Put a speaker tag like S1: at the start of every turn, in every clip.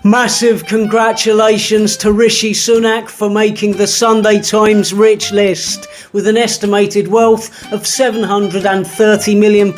S1: Massive congratulations to Rishi Sunak for making the Sunday Times rich list with an estimated wealth of £730 million.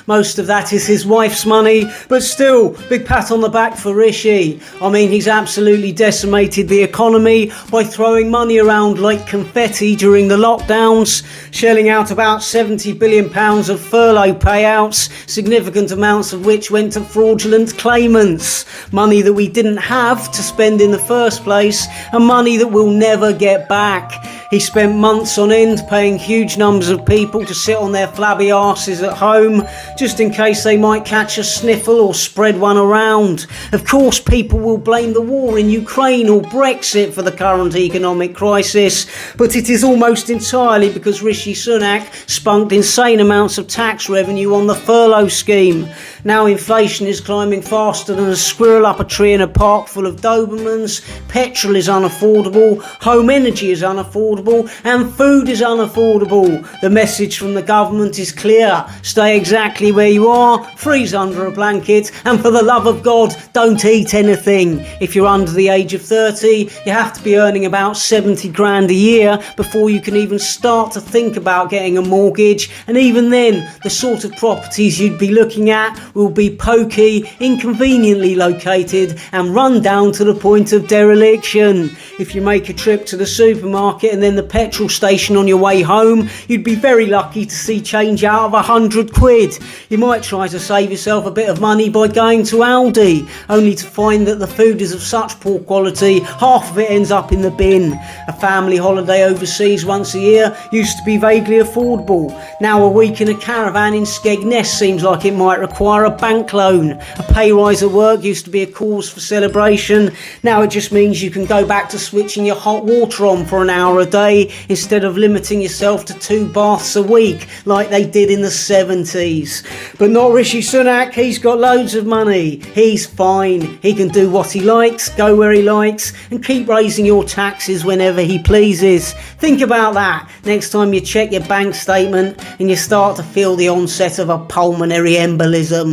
S1: Most of that is his wife's money, but still, big pat on the back for Rishi. I mean, he's absolutely decimated the economy by throwing money around like confetti during the lockdowns, shelling out about £70 billion of furlough payouts, significant amounts of which went to fraudulent claimants. Money that we didn't have to spend in the first place, and money that we'll never get back. He spent months on end paying huge numbers of people to sit on their flabby arses at home, just in case they might catch a sniffle or spread one around. Of course, people will blame the war in Ukraine or Brexit for the current economic crisis, but it is almost entirely because Rishi Sunak spunked insane amounts of tax revenue on the furlough scheme. Now inflation is climbing faster than a squirrel up a tree in a park full of Dobermans, petrol is unaffordable, home energy is unaffordable, and food is unaffordable. The message from the government is clear: stay exactly where you are, freeze under a blanket, and for the love of God, don't eat anything. If you're under the age of 30, you have to be earning about 70 grand a year before you can even start to think about getting a mortgage, and even then, the sort of properties you'd be looking at will be pokey, inconveniently located, and run down to the point of dereliction. If you make a trip to the supermarket and then the petrol station on your way home, you'd be very lucky to see change out of 100 quid. You might try to save yourself a bit of money by going to Aldi, only to find that the food is of such poor quality, half of it ends up in the bin. A family holiday overseas once a year used to be vaguely affordable. Now a week in a caravan in Skegness seems like it might require a bank loan. A pay rise at work used to be a cause for celebration. Now it just means you can go back to switching your hot water on for an hour a day instead of limiting yourself to 2 baths a week like they did in the 70s. But not Rishi Sunak. He's got loads of money. He's fine. He can do what he likes, go where he likes, and keep raising your taxes whenever he pleases. Think about that next time you check your bank statement and you start to feel the onset of a pulmonary embolism.